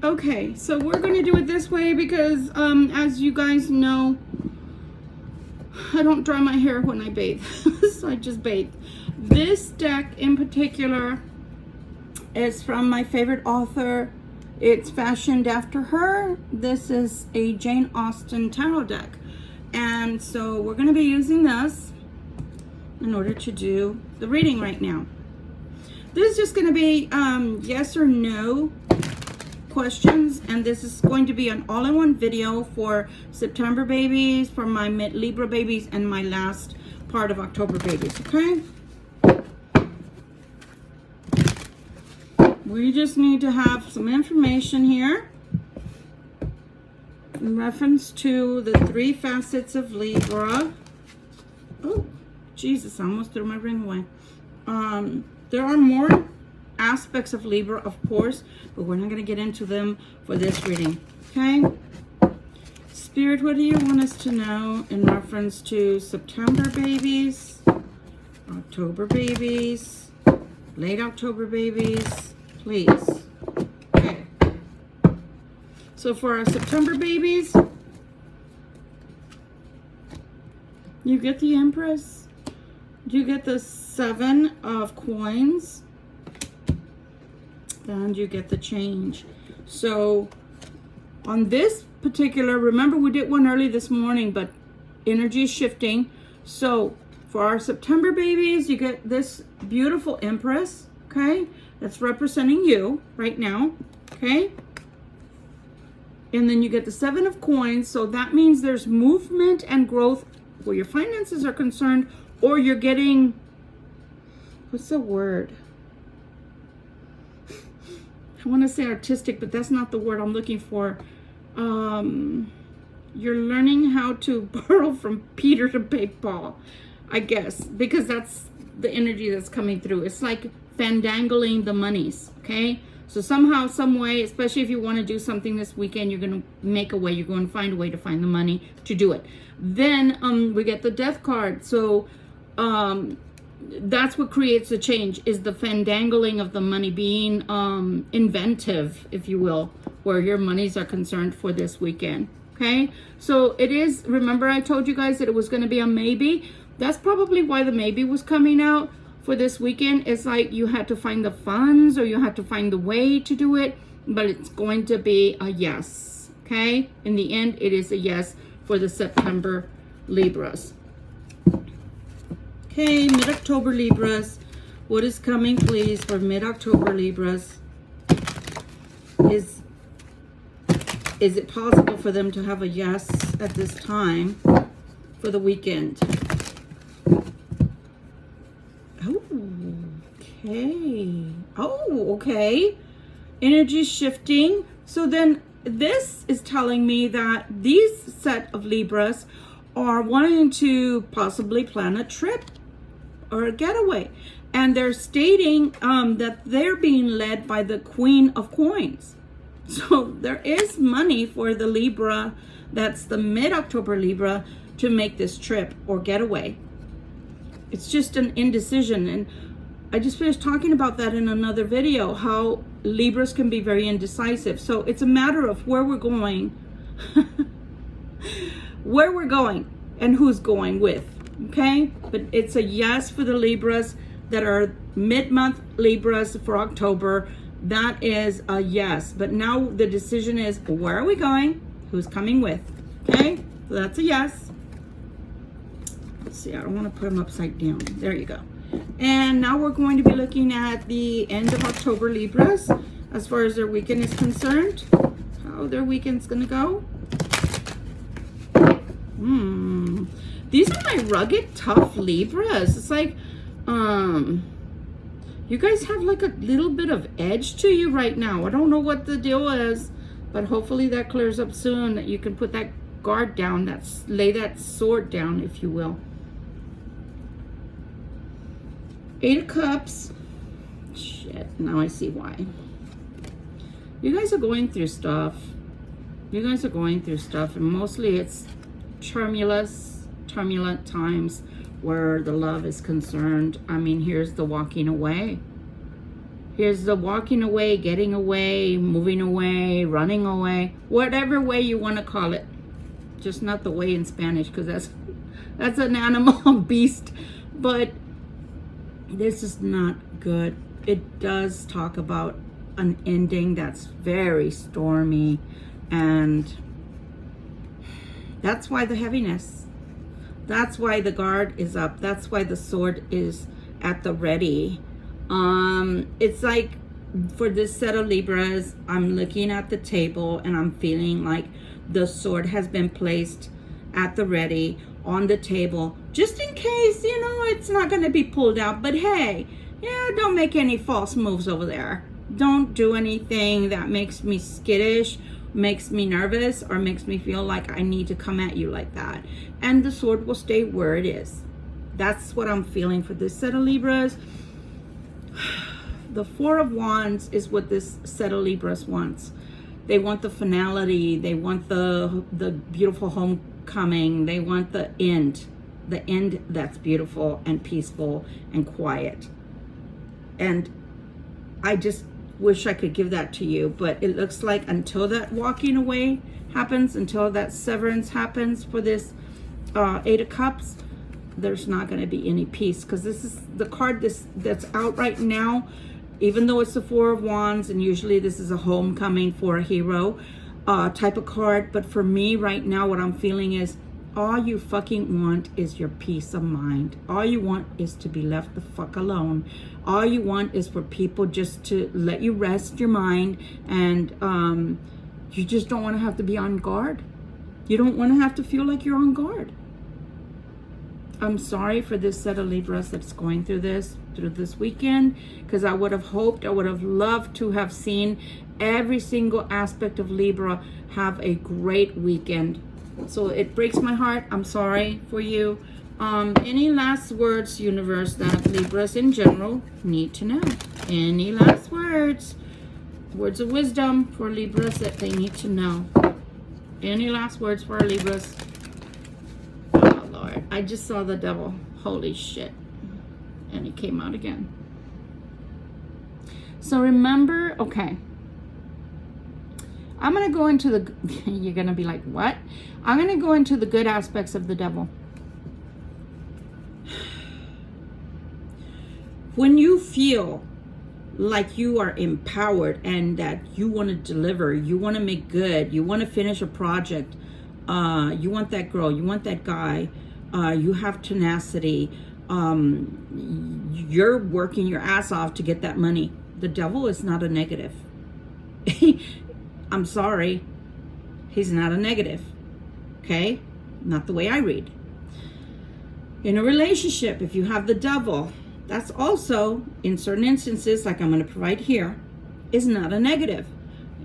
Okay, so we're going to do it this way because, as you guys know, I don't dry my hair when I bathe, so I just bathe. This deck in particular is from my favorite author. It's fashioned after her. This is a Jane Austen tarot deck. And so we're going to be using this in order to do the reading right now. This is just going to be yes or no questions, and this is going to be an all-in-one video for September babies, for my mid-Libra babies, and my last part of October babies, okay? We just need to have some information here in reference to the 3 facets of Libra. Oh, Jesus, I almost threw my ring away. There are more aspects of Libra, of course, but we're not going to get into them for this reading, okay? Spirit, what do you want us to know in reference to September babies, October babies, late October babies, please? Okay. So for our September babies, you get the Empress, you get the 7 of coins, and you get the change. So on this particular, remember we did one early this morning, but energy is shifting. So for our September babies, you get this beautiful Empress, okay? That's representing you right now, okay? And then you get the 7 of coins. So that means there's movement and growth where your finances are concerned, or you're getting, what's the word? I want to say artistic, but that's not the word I'm looking for. You're learning how to borrow from Peter to pay Paul, I guess, because that's the energy that's coming through. It's like fandangling the monies, okay? So somehow, some way, especially if you want to do something this weekend, you're going to make a way. You're going to find a way to find the money to do it. Then we get the Death card. So that's what creates the change, is the fandangling of the money, being inventive, if you will, where your monies are concerned for this weekend, okay? So it is, remember I told you guys that it was going to be a maybe. That's probably why the maybe was coming out for this weekend. It's like you had to find the funds, or you had to find the way to do it, but it's going to be a yes, okay? In the end, it is a yes for the September Libras. Okay, mid-October Libras, what is coming, please, for mid-October Libras? Is it possible for them to have a yes at this time for the weekend? Oh, okay. Oh, okay. Energy shifting. So then this is telling me that these set of Libras are wanting to possibly plan a trip or a getaway, and they're stating that they're being led by the Queen of Coins. So there is money for the Libra, that's the mid-October Libra, to make this trip or getaway. It's just an indecision, and I just finished talking about that in another video, how Libras can be very indecisive. So it's a matter of where we're going, where we're going, and who's going with. Okay, but it's a yes for the Libras that are mid-month Libras for October. That is a yes. But now the decision is, where are we going? Who's coming with? Okay, so that's a yes. Let's see, I don't want to put them upside down. There you go. And now we're going to be looking at the end of October Libras as far as their weekend is concerned. How their weekend's going to go. These are my rugged, tough Libras. It's like, you guys have like a little bit of edge to you right now. I don't know what the deal is, but hopefully that clears up soon, that you can put that guard down, lay that sword down, if you will. 8 of Cups. Shit, now I see why. You guys are going through stuff. You guys are going through stuff, and mostly it's turbulent times where the love is concerned. I mean, here's the walking away. Here's the walking away, getting away, moving away, running away, whatever way you want to call it. Just not the way in Spanish, because that's an animal beast. But this is not good. It does talk about an ending that's very stormy, and that's why the heaviness. That's why the guard is up. That's why the sword is at the ready. It's like for this set of Libras, I'm looking at the table and I'm feeling like the sword has been placed at the ready on the table, just in case, you know, it's not going to be pulled out. But hey, yeah, don't make any false moves over there. Don't do anything that makes me skittish, makes me nervous, or makes me feel like I need to come at you like that. And the sword will stay where it is. That's what I'm feeling for this set of Libras. The Four of Wands is what this set of Libras wants. They want the finality. They want the beautiful homecoming. They want the end that's beautiful and peaceful and quiet. And I just wish I could give that to you, but it looks like until that walking away happens, until that severance happens for this Eight of Cups, there's not going to be any peace, because this is the card that's out right now. Even though it's the Four of Wands, and usually this is a homecoming for a hero type of card, but for me right now, what I'm feeling is all you fucking want is your peace of mind. All you want is to be left the fuck alone. All you want is for people just to let you rest your mind, and you just don't want to have to be on guard. You don't want to have to feel like you're on guard. I'm sorry for this set of Libras that's going through this weekend, because I would have hoped, I would have loved to have seen every single aspect of Libra have a great weekend. So it breaks my heart. I'm sorry for you. Any last words, universe, that Libras in general need to know? Any last words? Words of wisdom for Libras that they need to know. Any last words for our Libras? Oh, Lord. I just saw the devil. Holy shit. And he came out again. So remember, okay. I'm going to go into the, you're going to be like, what? I'm going to go into the good aspects of the devil. When you feel like you are empowered and that you want to deliver, you want to make good, you want to finish a project, you want that girl, you want that guy, you have tenacity, you're working your ass off to get that money. The devil is not a negative. I'm sorry, he's not a negative. Okay? Not the way I read. In a relationship, if you have the devil, that's also, in certain instances, like I'm going to provide here, is not a negative.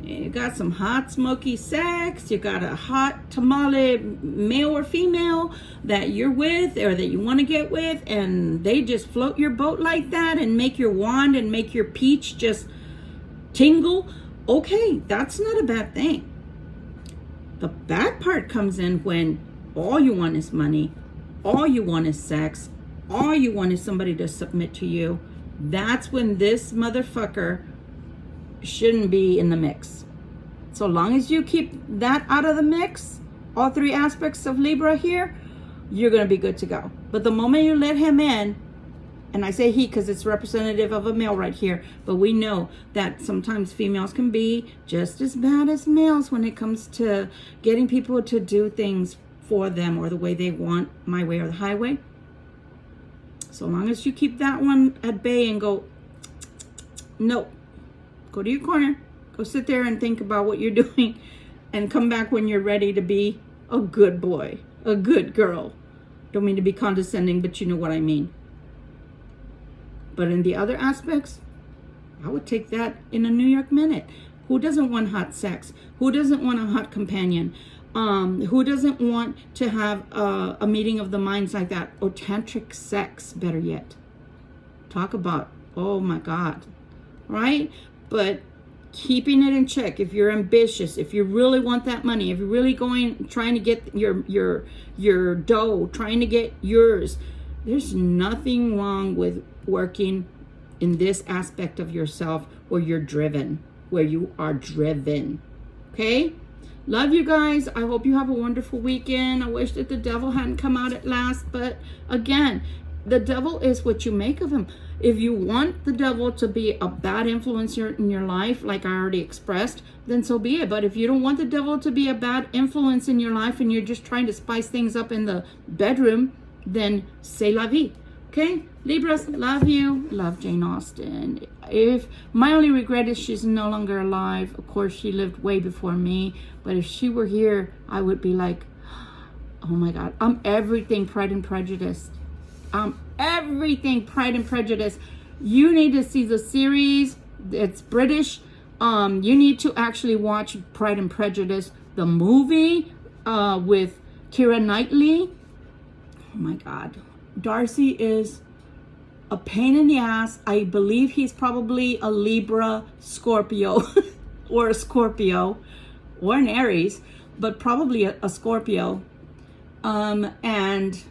You got some hot, smoky sex. You got a hot tamale, male or female, that you're with or that you want to get with, and they just float your boat like that and make your wand and make your peach just tingle. Okay, that's not a bad thing. The bad part comes in when all you want is money, all you want is sex, all you want is somebody to submit to you. That's when this motherfucker shouldn't be in the mix. So long as you keep that out of the mix, all three aspects of Libra here, you're going to be good to go. But the moment you let him in, and I say he because it's representative of a male right here, but we know that sometimes females can be just as bad as males when it comes to getting people to do things for them or the way they want, my way or the highway. So long as you keep that one at bay and go, no, go to your corner, go sit there and think about what you're doing, and come back when you're ready to be a good boy, a good girl. Don't mean to be condescending, but you know what I mean. But in the other aspects, I would take that in a New York minute. Who doesn't want hot sex? Who doesn't want a hot companion? Who doesn't want to have a meeting of the minds like that? Or tantric sex, better yet. Talk about, oh my God, right? But keeping it in check. If you're ambitious, if you really want that money, if you're really trying to get your dough, trying to get yours, there's nothing wrong with working in this aspect of yourself where you're driven, where you are driven. Okay? Love you guys. I hope you have a wonderful weekend. I wish that the devil hadn't come out at last. But again, the devil is what you make of him. If you want the devil to be a bad influence in your life, like I already expressed, then so be it. But if you don't want the devil to be a bad influence in your life and you're just trying to spice things up in the bedroom, then c'est la vie. Okay? Libras, love you. Love Jane Austen. If my only regret is she's no longer alive. Of course, she lived way before me. But if she were here, I would be like, oh my God, I'm everything Pride and Prejudice. Everything Pride and Prejudice. You need to see the series. It's British. You need to actually watch Pride and Prejudice, the movie with Keira Knightley. Oh my God. Darcy is a pain in the ass. I believe he's probably a Libra, Scorpio, or a Scorpio, or an Aries, but probably a Scorpio. And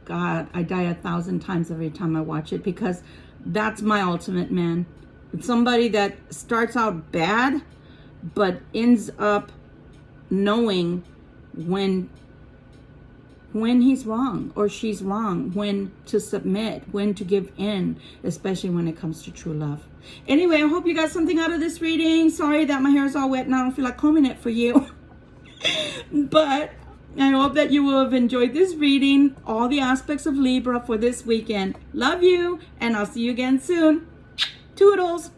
God, I die 1,000 times every time I watch it, because that's my ultimate man. It's somebody that starts out bad, but ends up knowing when he's wrong or she's wrong, when to submit, when to give in, especially when it comes to true love. Anyway, I hope you got something out of this reading. Sorry that my hair is all wet and I don't feel like combing it for you. But I hope that you will have enjoyed this reading, all the aspects of Libra for this weekend. Love you, and I'll see you again soon. Toodles.